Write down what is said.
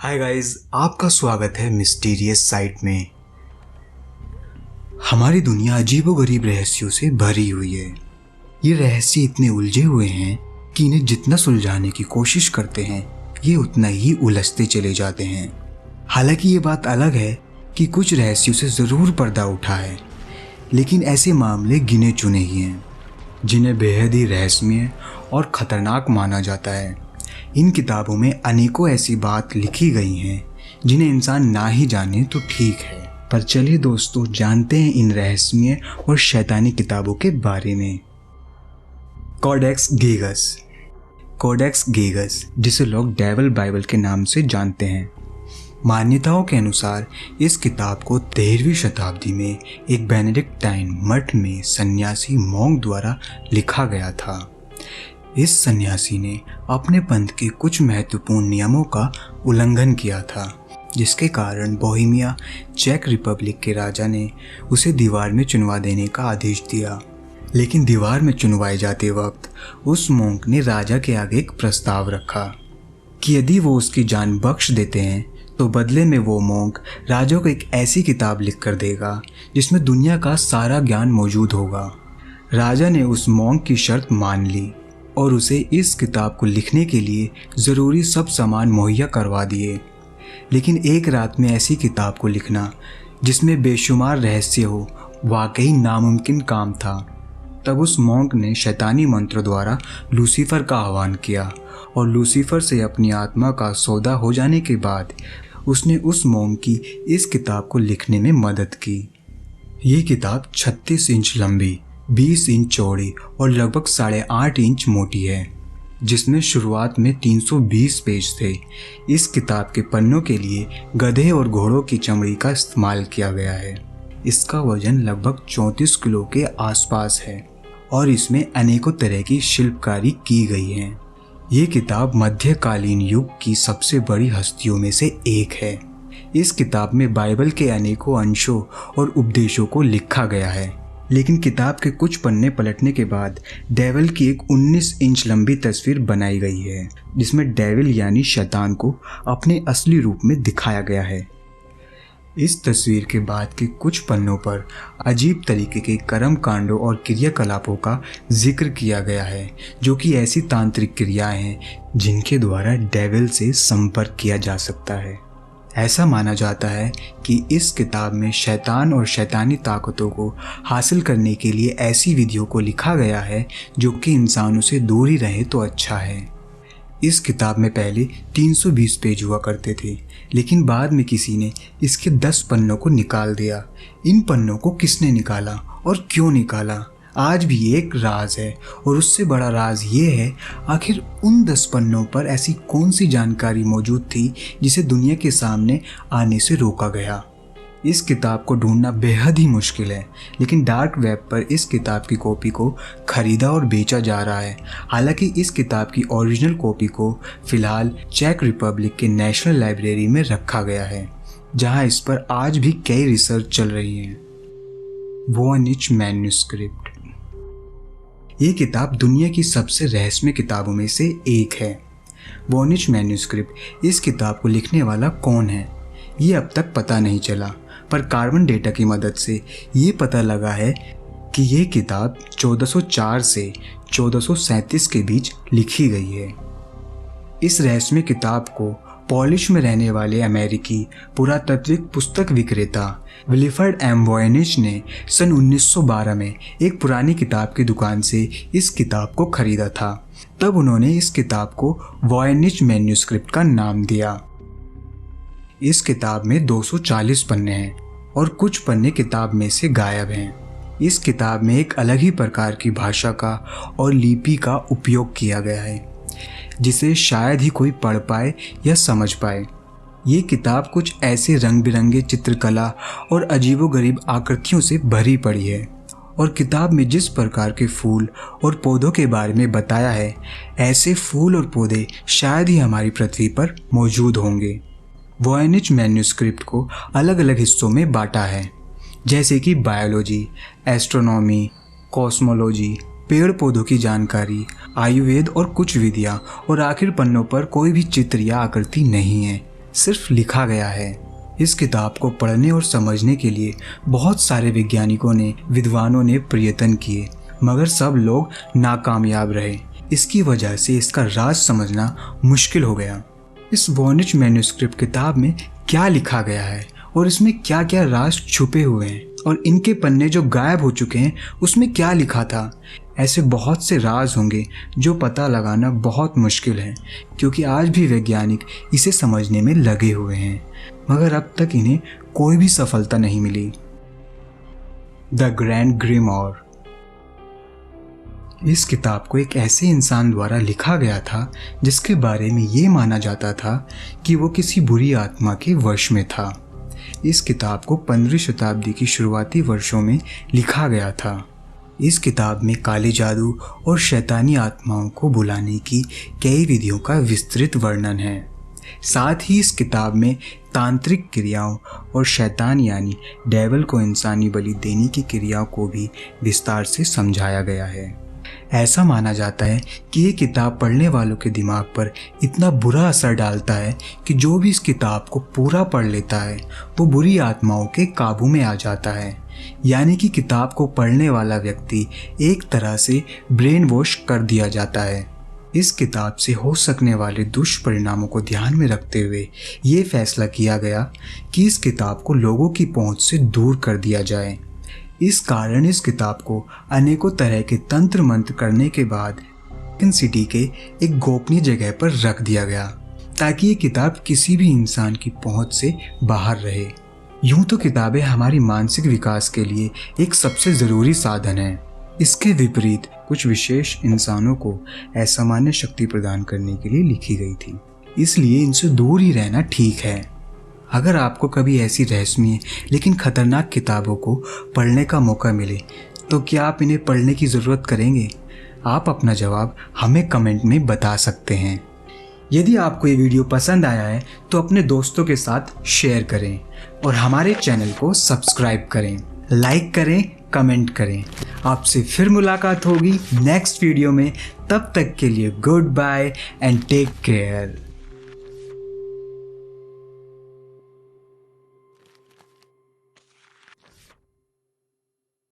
Hi guys, आपका स्वागत है मिस्टीरियस साइट में। हमारी दुनिया अजीबोगरीब रहस्यों से भरी हुई है। ये रहस्य इतने उलझे हुए हैं कि इन्हें जितना सुलझाने की कोशिश करते हैं ये उतना ही उलझते चले जाते हैं। हालांकि ये बात अलग है कि कुछ रहस्यों से ज़रूर पर्दा उठा है, लेकिन ऐसे मामले गिने चुने ही हैं जिन्हें बेहद ही रहस्यमय और ख़तरनाक माना जाता है। इन किताबों में अनेकों ऐसी बात लिखी गई हैं जिन्हें इंसान ना ही जाने तो ठीक है। पर चलिए दोस्तों, जानते हैं इन रहस्यमय और शैतानी किताबों के बारे में। कोडेक्स गिगस। कोडेक्स गिगस, जिसे लोग डेविल बाइबल के नाम से जानते हैं, मान्यताओं के अनुसार इस किताब को 13वीं शताब्दी में एक बेनेडिक्टाइन मठ में सन्यासी मोंग द्वारा लिखा गया था। इस सन्यासी ने अपने पंथ के कुछ महत्वपूर्ण नियमों का उल्लंघन किया था, जिसके कारण बोहेमिया चेक रिपब्लिक के राजा ने उसे दीवार में चुनवा देने का आदेश दिया। लेकिन दीवार में चुनवाए जाते वक्त उस मोंक ने राजा के आगे एक प्रस्ताव रखा कि यदि वो उसकी जान बख्श देते हैं तो बदले में वो मोंक राजा को एक ऐसी किताब लिख कर देगा जिसमें दुनिया का सारा ज्ञान मौजूद होगा। राजा ने उस मोंक की शर्त मान ली और उसे इस किताब को लिखने के लिए ज़रूरी सब सामान मुहैया करवा दिए। लेकिन एक रात में ऐसी किताब को लिखना जिसमें बेशुमार रहस्य हो वाकई नामुमकिन काम था। तब उस मोंक ने शैतानी मंत्र द्वारा लूसीफर का आह्वान किया और लूसीफर से अपनी आत्मा का सौदा हो जाने के बाद उसने उस मोंक की इस किताब को लिखने में मदद की। ये किताब 36 इंच लंबी, 20 इंच चौड़ी और लगभग 8.5 इंच मोटी है, जिसमें शुरुआत में 320 पेज थे। इस किताब के पन्नों के लिए गधे और घोड़ों की चमड़ी का इस्तेमाल किया गया है। इसका वजन लगभग 34 किलो के आसपास है और इसमें अनेकों तरह की शिल्पकारी की गई है। ये किताब मध्यकालीन युग की सबसे बड़ी हस्तियों में से एक है। इस किताब में बाइबल के अनेकों अंशों और उपदेशों को लिखा गया है, लेकिन किताब के कुछ पन्ने पलटने के बाद डेविल की एक 19 इंच लंबी तस्वीर बनाई गई है, जिसमें डेविल यानी शैतान को अपने असली रूप में दिखाया गया है। इस तस्वीर के बाद के कुछ पन्नों पर अजीब तरीके के कर्म कांडों और क्रियाकलापों का जिक्र किया गया है, जो कि ऐसी तांत्रिक क्रियाएं हैं जिनके द्वारा डेविल से संपर्क किया जा सकता है। ऐसा माना जाता है कि इस किताब में शैतान और शैतानी ताकतों को हासिल करने के लिए ऐसी विधियों को लिखा गया है जो कि इंसानों से दूर ही रहे तो अच्छा है। इस किताब में पहले 320 पेज हुआ करते थे, लेकिन बाद में किसी ने इसके 10 पन्नों को निकाल दिया। इन पन्नों को किसने निकाला और क्यों निकाला, आज भी एक राज है। और उससे बड़ा राज ये है, आखिर उन 10 पन्नों पर ऐसी कौन सी जानकारी मौजूद थी जिसे दुनिया के सामने आने से रोका गया। इस किताब को ढूंढना बेहद ही मुश्किल है, लेकिन डार्क वेब पर इस किताब की कॉपी को खरीदा और बेचा जा रहा है। हालांकि इस किताब की ओरिजिनल कॉपी को फिलहाल चेक रिपब्लिक के नेशनल लाइब्रेरी में रखा गया है, जहां इस पर आज भी कई रिसर्च चल रही है। Voynich manuscript. ये किताब दुनिया की सबसे रहस्यमय किताबों में से एक है। वॉयनिच मैन्युस्क्रिप्ट, इस किताब को लिखने वाला कौन है ये अब तक पता नहीं चला, पर कार्बन डेटा की मदद से ये पता लगा है कि ये किताब 1404 से 1437 के बीच लिखी गई है। इस रहस्यमय किताब को पोलिश में रहने वाले अमेरिकी पुरातात्विक पुस्तक विक्रेता विलिफर्ड एम वॉयनिच ने सन 1912 में एक पुरानी किताब की दुकान से इस किताब को खरीदा था। तब उन्होंने इस किताब को वॉयनिच मैन्युस्क्रिप्ट का नाम दिया। इस किताब में 240 पन्ने हैं और कुछ पन्ने किताब में से गायब हैं। इस किताब में एक अलग ही प्रकार की भाषा का और लिपि का उपयोग किया गया है, जिसे शायद ही कोई पढ़ पाए या समझ पाए। ये किताब कुछ ऐसे रंग बिरंगे चित्रकला और अजीबोगरीब आकृतियों से भरी पड़ी है, और किताब में जिस प्रकार के फूल और पौधों के बारे में बताया है, ऐसे फूल और पौधे शायद ही हमारी पृथ्वी पर मौजूद होंगे। वॉयनिच मैन्युस्क्रिप्ट को अलग अलग हिस्सों में बांटा है, जैसे कि बायोलॉजी, एस्ट्रोनॉमी, कॉस्मोलॉजी, पेड़ पौधों की जानकारी, आयुर्वेद और कुछ विधियाँ, और आखिर पन्नों पर कोई भी चित्र या आकृति नहीं है। सिर्फ लिखा गया है। इस किताब को पढ़ने और समझने के लिए बहुत सारे वैज्ञानिकों ने, विद्वानों ने प्रयत्न किए, मगर सब लोग नाकामयाब रहे। इसकी वजह से इसका राज समझना मुश्किल हो गया। इस वॉनिच मैन्युस्क्रिप्ट किताब में क्या लिखा गया है और इसमें क्या क्या राज छुपे हुए हैं, और इनके पन्ने जो गायब हो चुके हैं उसमें क्या लिखा था। ऐसे बहुत से राज होंगे जो पता लगाना बहुत मुश्किल है, क्योंकि आज भी वैज्ञानिक इसे समझने में लगे हुए हैं, मगर अब तक इन्हें कोई भी सफलता नहीं मिली। The grand ग्रिमोर। इस किताब को एक ऐसे इंसान द्वारा लिखा गया था जिसके बारे में ये माना जाता था कि वो किसी बुरी आत्मा के वश में था। इस किताब को 15वीं शताब्दी की शुरुआती वर्षों में लिखा गया था। इस किताब में काले जादू और शैतानी आत्माओं को बुलाने की कई विधियों का विस्तृत वर्णन है। साथ ही इस किताब में तांत्रिक क्रियाओं और शैतान यानी डेविल को इंसानी बलि देने की क्रियाओं को भी विस्तार से समझाया गया है। ऐसा माना जाता है कि ये किताब पढ़ने वालों के दिमाग पर इतना बुरा असर डालता है कि जो भी इस किताब को पूरा पढ़ लेता है वो बुरी आत्माओं के काबू में आ जाता है। यानी कि किताब को पढ़ने वाला व्यक्ति एक तरह से ब्रेन वॉश कर दिया जाता है। इस किताब से हो सकने वाले दुष्परिणामों को ध्यान में रखते हुए ये फैसला किया गया कि इस किताब को लोगों की पहुंच से दूर कर दिया जाए। इस कारण इस किताब को अनेकों तरह के तंत्र मंत्र करने के बाद सिटी के एक गोपनीय जगह पर रख दिया गया, ताकि ये किताब किसी भी इंसान की पहुंच से बाहर रहे। यूं तो किताबें हमारी मानसिक विकास के लिए एक सबसे ज़रूरी साधन है। इसके विपरीत कुछ विशेष इंसानों को असामान्य शक्ति प्रदान करने के लिए लिखी गई थी, इसलिए इनसे दूर ही रहना ठीक है। अगर आपको कभी ऐसी रहस्यमय लेकिन खतरनाक किताबों को पढ़ने का मौका मिले तो क्या आप इन्हें पढ़ने की ज़रूरत करेंगे? आप अपना जवाब हमें कमेंट में बता सकते हैं। यदि आपको ये वीडियो पसंद आया है तो अपने दोस्तों के साथ शेयर करें और हमारे चैनल को सब्सक्राइब करें, लाइक करें, कमेंट करें। आपसे फिर मुलाकात होगी नेक्स्ट वीडियो में। तब तक के लिए goodbye and take care.